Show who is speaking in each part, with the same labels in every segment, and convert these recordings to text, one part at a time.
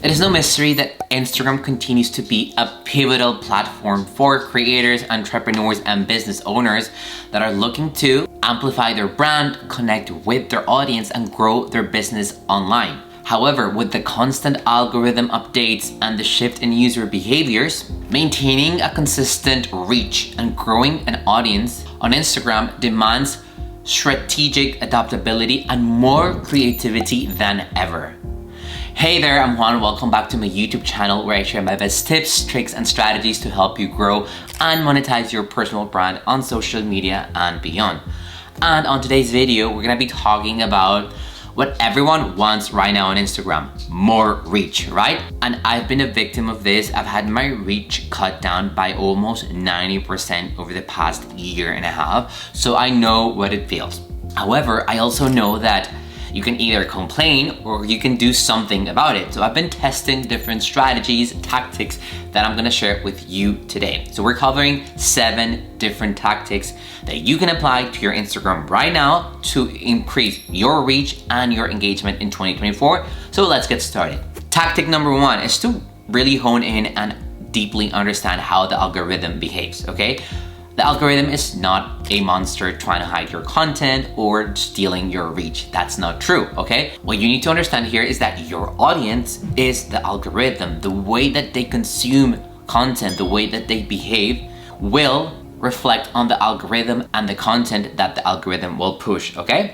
Speaker 1: It is no mystery that Instagram continues to be a pivotal platform for creators, entrepreneurs, and business owners that are looking to amplify their brand, connect with their audience, and grow their business online. However, with the constant algorithm updates and the shift in user behaviors, maintaining a consistent reach and growing an audience on Instagram demands strategic adaptability and more creativity than ever. Hey there, I'm Juan. Welcome back to my YouTube channel where I share my best tips, tricks, and strategies to help you grow and monetize your personal brand on social media and beyond. And on today's video, we're gonna be talking about what everyone wants right now on Instagram, more reach, right? And I've been a victim of this. I've had my reach cut down by almost 90% over the past year and a half, so I know what it feels. However, I also know that you can either complain or you can do something about it. So I've been testing different strategies, tactics that I'm gonna share with you today. So we're covering 7 different tactics that you can apply to your Instagram right now to increase your reach and your engagement in 2024. So let's get started. Tactic number 1 is to really hone in and deeply understand how the algorithm behaves, okay? The algorithm is not a monster trying to hide your content or stealing your reach. That's not true, okay? What you need to understand here is that your audience is the algorithm. The way that they consume content, the way that they behave will reflect on the algorithm and the content that the algorithm will push, okay?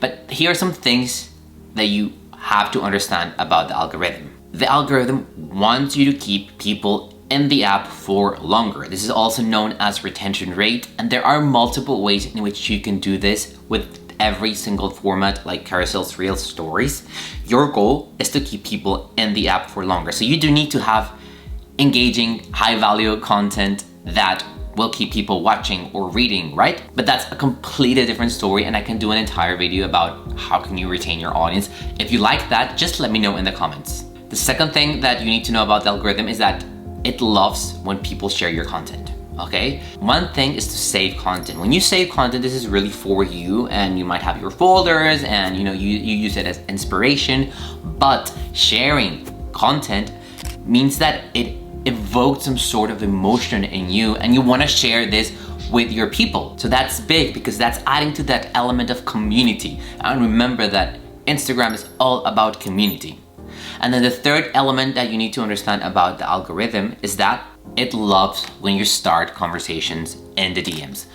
Speaker 1: But here are some things that you have to understand about the algorithm. The algorithm wants you to keep people in the app for longer. This is also known as retention rate, and there are multiple ways in which you can do this with every single format like carousels, reels, stories. Your goal is to keep people in the app for longer. So you do need to have engaging, high value content that will keep people watching or reading, right? But that's a completely different story, and I can do an entire video about how can you retain your audience. If you like that, just let me know in the comments. The second thing that you need to know about the algorithm is that it loves when people share your content, okay? One thing is to save content. When you save content, this is really for you, and you might have your folders and you use it as inspiration, but sharing content means that it evokes some sort of emotion in you and you wanna share this with your people. So that's big because that's adding to that element of community. And remember that Instagram is all about community. And then the third element that you need to understand about the algorithm is that it loves when you start conversations in the DMs.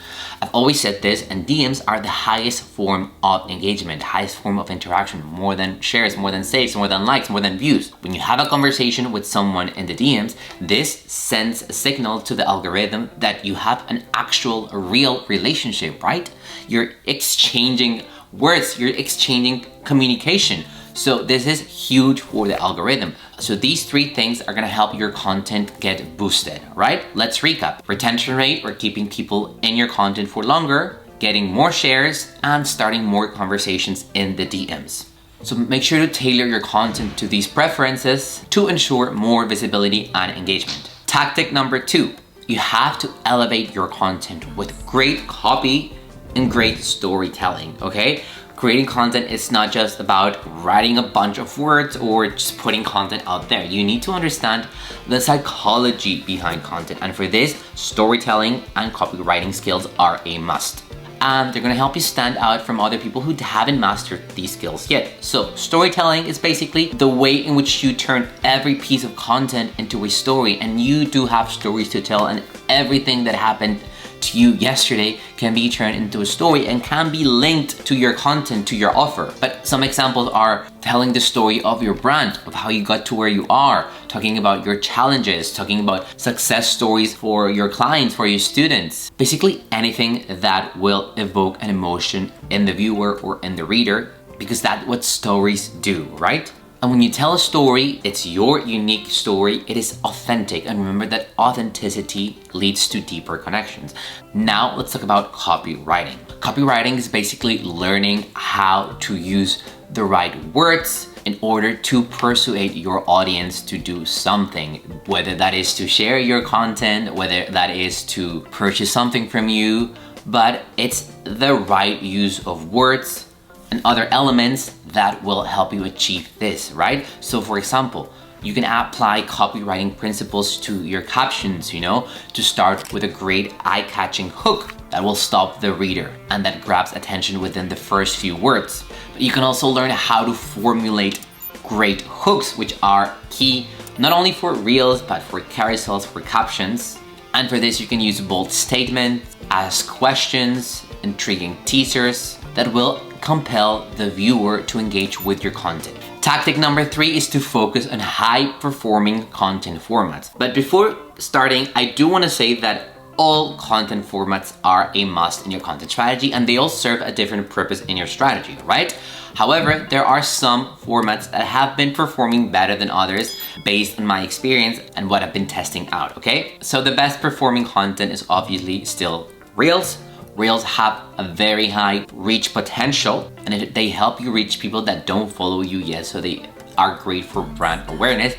Speaker 1: I've always said this, and DMs are the highest form of engagement, highest form of interaction, more than shares, more than saves, more than likes, more than views. When you have a conversation with someone in the DMs, this sends a signal to the algorithm that you have an actual, real relationship, right? You're exchanging words, you're exchanging communication. So this is huge for the algorithm. So these 3 things are gonna help your content get boosted, right? Let's recap. Retention rate, or keeping people in your content for longer, getting more shares, and starting more conversations in the DMs. So make sure to tailor your content to these preferences to ensure more visibility and engagement. Tactic number 2, you have to elevate your content with great copy and great storytelling, okay? Creating content is not just about writing a bunch of words or just putting content out there. You need to understand the psychology behind content. And for this, storytelling and copywriting skills are a must. And they're gonna help you stand out from other people who haven't mastered these skills yet. So storytelling is basically the way in which you turn every piece of content into a story. And you do have stories to tell, and everything that happened to you yesterday can be turned into a story and can be linked to your content, to your offer. But some examples are telling the story of your brand, of how you got to where you are, talking about your challenges, talking about success stories for your clients, for your students. Basically anything that will evoke an emotion in the viewer or in the reader, because that's what stories do, right? And when you tell a story, it's your unique story, it is authentic. And remember that authenticity leads to deeper connections. Now let's talk about copywriting. Copywriting is basically learning how to use the right words in order to persuade your audience to do something, whether that is to share your content, whether that is to purchase something from you, but it's the right use of words and other elements that will help you achieve this, right? So for example, You can apply copywriting principles to your captions, to start with a great eye-catching hook that will stop the reader and that grabs attention within the first few words. But you can also learn how to formulate great hooks, which are key not only for reels, but for carousels, for captions. And for this, you can use bold statements, ask questions, intriguing teasers that will compel the viewer to engage with your content. Tactic number 3 is to focus on high-performing content formats. But before starting, I do want to say that all content formats are a must in your content strategy, and they all serve a different purpose in your strategy, right? However, there are some formats that have been performing better than others based on my experience and what I've been testing out, okay? So the best performing content is obviously still Reels. Reels have a very high reach potential, and they help you reach people that don't follow you yet, so they are great for brand awareness.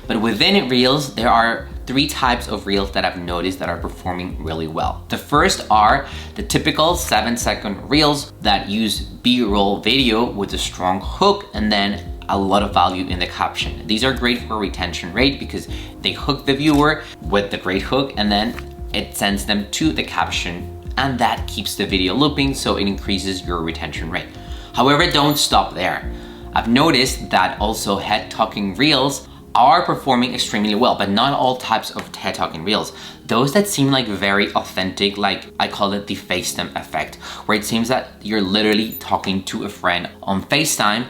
Speaker 1: But within Reels, there are 3 types of Reels that I've noticed that are performing really well. The first are the typical 7-second Reels that use B-roll video with a strong hook and then a lot of value in the caption. These are great for retention rate because they hook the viewer with the great hook and then it sends them to the caption, and that keeps the video looping, so it increases your retention rate. However, don't stop there. I've noticed that also head talking Reels are performing extremely well, but not all types of head talking Reels. Those that seem like very authentic, like I call it the FaceTime effect, where it seems that you're literally talking to a friend on FaceTime,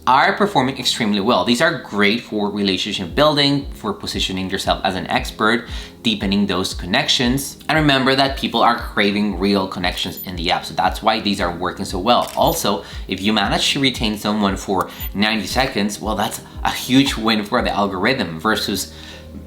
Speaker 1: are performing extremely well. These are great for relationship building, for positioning yourself as an expert, deepening those connections. And remember that people are craving real connections in the app, so that's why these are working so well. Also, if you manage to retain someone for 90 seconds, well, that's a huge win for the algorithm versus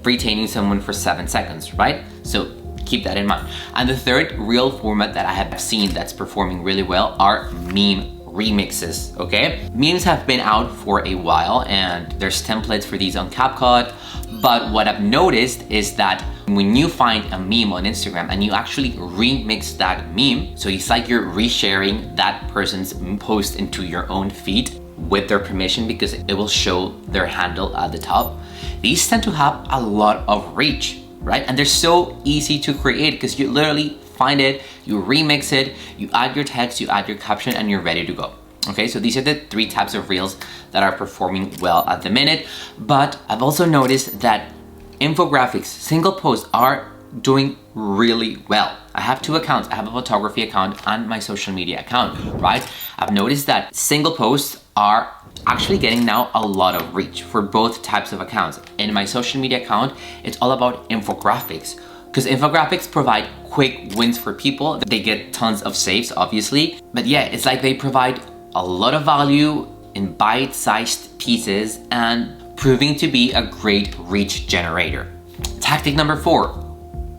Speaker 1: retaining someone for 7 seconds, right? So keep that in mind. And the third Reel format that I have seen that's performing really well are MEME Remixes, okay? Memes have been out for a while and there's templates for these on CapCut, but what I've noticed is that when you find a meme on Instagram and you actually remix that meme, so it's like you're resharing that person's post into your own feed with their permission because it will show their handle at the top. These tend to have a lot of reach, right? And they're so easy to create because you literally find it, you remix it, you add your text, you add your caption, and you're ready to go. Okay, so these are the 3 types of Reels that are performing well at the minute. But I've also noticed that infographics, single posts are doing really well. I have 2 accounts. I have a photography account and my social media account, right? I've noticed that single posts are actually getting now a lot of reach for both types of accounts. In my social media account, it's all about infographics, because infographics provide quick wins for people. They get tons of saves, obviously. But yeah, it's like they provide a lot of value in bite-sized pieces and proving to be a great reach generator. Tactic number 4,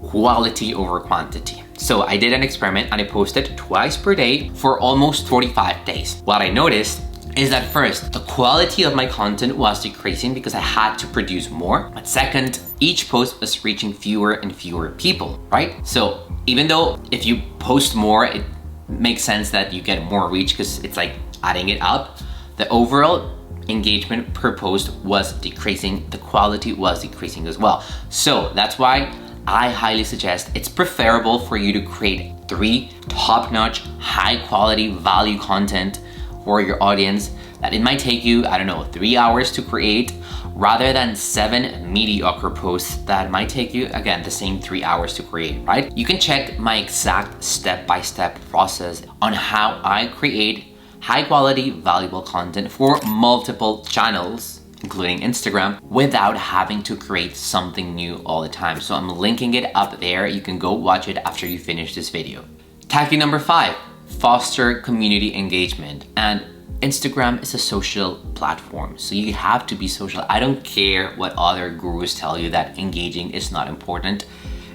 Speaker 1: quality over quantity. So I did an experiment and I posted twice per day for almost 45 days. What I noticed is that first, the quality of my content was decreasing because I had to produce more. But second, each post was reaching fewer and fewer people, right? So even though if you post more, it makes sense that you get more reach because it's like adding it up, the overall engagement per post was decreasing, the quality was decreasing as well. So that's why I highly suggest it's preferable for you to create 3 top-notch, high-quality value content for your audience that it might take you, I don't know, 3 hours to create rather than 7 mediocre posts that might take you, again, the same 3 hours to create, right? You can check my exact step-by-step process on how I create high-quality, valuable content for multiple channels, including Instagram, without having to create something new all the time. So I'm linking it up there. You can go watch it after you finish this video. Tactic number 5, foster community engagement. And Instagram is a social platform, so you have to be social. I don't care what other gurus tell you that engaging is not important.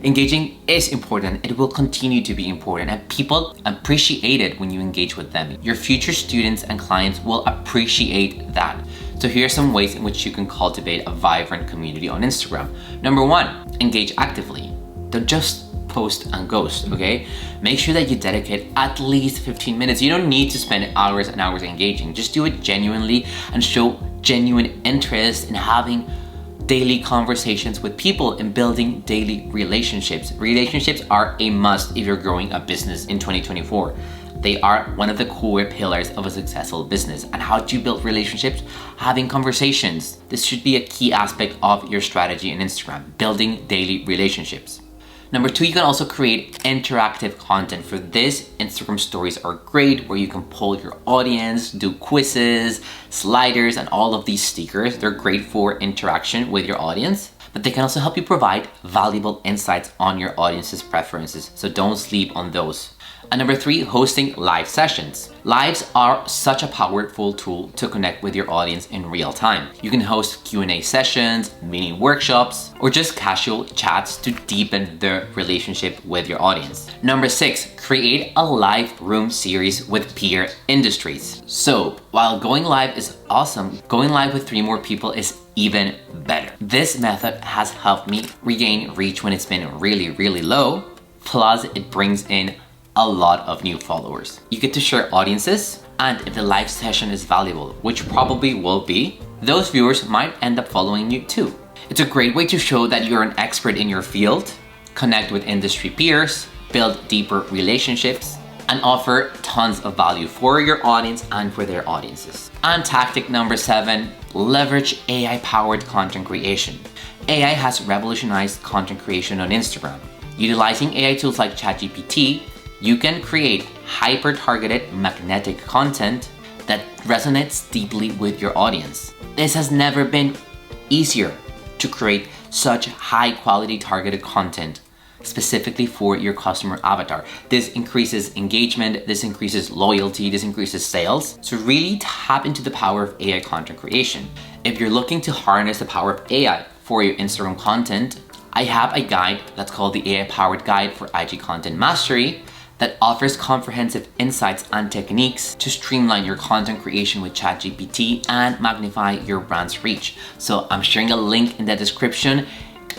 Speaker 1: Engaging is important. It will continue to be important, and people appreciate it when you engage with them. Your future students and clients will appreciate that. So here are some ways in which you can cultivate a vibrant community on Instagram. Number 1, engage actively. Don't just post and ghost, okay? Make sure that you dedicate at least 15 minutes. You don't need to spend hours and hours engaging. Just do it genuinely and show genuine interest in having daily conversations with people and building daily relationships. Relationships are a must if you're growing a business in 2024. They are one of the core pillars of a successful business. And how do you build relationships? Having conversations. This should be a key aspect of your strategy in Instagram, building daily relationships. Number 2, you can also create interactive content. For this, Instagram stories are great, where you can poll your audience, do quizzes, sliders, and all of these stickers. They're great for interaction with your audience, but they can also help you provide valuable insights on your audience's preferences. So don't sleep on those. And number 3, hosting live sessions. Lives are such a powerful tool to connect with your audience in real time. You can host Q&A sessions, mini workshops, or just casual chats to deepen the relationship with your audience. Number 6, create a live room series with peer industries. So while going live is awesome, going live with 3 more people is even better. This method has helped me regain reach when it's been really low. Plus, it brings in a lot of new followers. You get to share audiences, and if the live session is valuable, which probably will be, those viewers might end up following you too. It's a great way to show that you're an expert in your field, connect with industry peers, build deeper relationships, and offer tons of value for your audience and for their audiences. And tactic number 7, leverage AI-powered content creation. AI has revolutionized content creation on Instagram. Utilizing AI tools like ChatGPT, you can create hyper-targeted magnetic content that resonates deeply with your audience. This has never been easier to create such high-quality targeted content specifically for your customer avatar. This increases engagement, this increases loyalty, this increases sales. So really tap into the power of AI content creation. If you're looking to harness the power of AI for your Instagram content, I have a guide that's called the AI-powered guide for IG content mastery that offers comprehensive insights and techniques to streamline your content creation with ChatGPT and magnify your brand's reach. So I'm sharing a link in the description.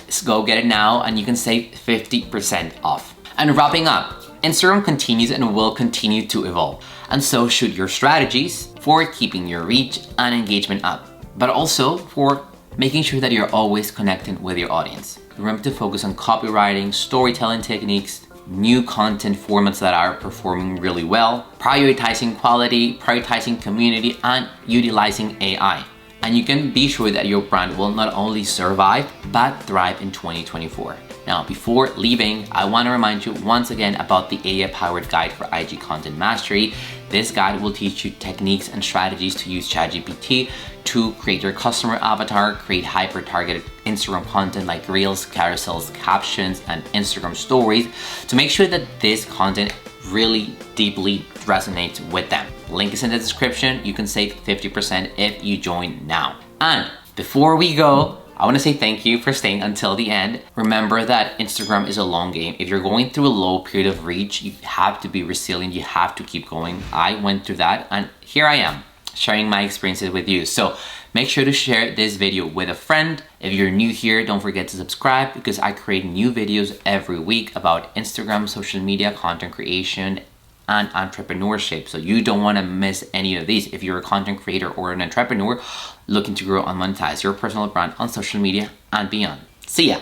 Speaker 1: So go get it now and you can save 50% off. And wrapping up, Instagram continues and will continue to evolve. And so should your strategies for keeping your reach and engagement up, but also for making sure that you're always connecting with your audience. Remember to focus on copywriting, storytelling techniques, new content formats that are performing really well, prioritizing quality, prioritizing community, and utilizing AI. And you can be sure that your brand will not only survive, but thrive in 2024. Now, before leaving, I want to remind you once again about the AI-powered guide for IG content mastery. This guide will teach you techniques and strategies to use ChatGPT to create your customer avatar, create hyper-targeted Instagram content like Reels, carousels, captions, and Instagram stories to make sure that this content really deeply resonates with them. Link is in the description. You can save 50% if you join now. And before we go, I want to say thank you for staying until the end. Remember that Instagram is a long game. If you're going through a low period of reach, you have to be resilient. You have to keep going. I went through that and here I am sharing my experiences with you. So make sure to share this video with a friend. If you're new here, don't forget to subscribe because I create new videos every week about Instagram, social media, content creation, and entrepreneurship. So you don't want to miss any of these. If you're a content creator or an entrepreneur looking to grow and monetize your personal brand on social media and beyond. See ya.